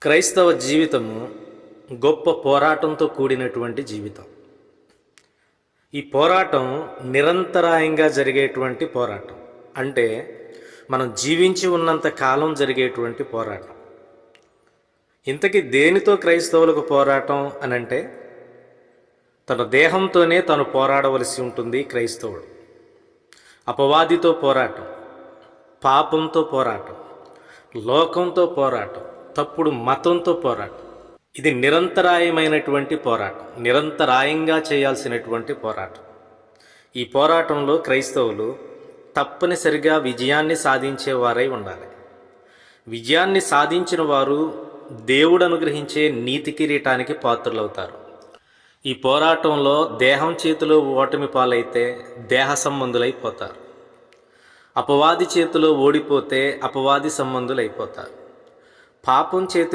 క్రైస్తవ జీవితము గొప్ప పోరాటంతో కూడినటువంటి జీవితం. ఈ పోరాటం నిరంతరాయంగా జరిగేటువంటి పోరాటం. అంటే మనం జీవించి ఉన్నంత కాలం జరిగేటువంటి పోరాటం. ఇంతకీ దేనితో క్రైస్తవులకు పోరాటం అనంటే తన దేహంతోనే తను పోరాడవలసి ఉంటుంది క్రైస్తవుడు. అపవాదితో పోరాటం, పాపంతో పోరాటం, లోకంతో పోరాటం, తప్పుడు మతంతో పోరాటం. ఇది నిరంతరాయమైనటువంటి పోరాటం, నిరంతరాయంగా చేయాల్సినటువంటి పోరాటం. ఈ పోరాటంలో క్రైస్తవులు తప్పనిసరిగా విజయాన్ని సాధించేవారై ఉండాలి. విజయాన్ని సాధించిన వారు దేవుడు అనుగ్రహించే నీతి కిరీటానికి పాత్రులవుతారు. ఈ పోరాటంలో దేహం చేతిలో ఓటమి పాలైతే దేహ సంబంధులైపోతారు. అపవాది చేతిలో ఓడిపోతే అపవాది సంబంధులైపోతారు. పాపం చేతిలో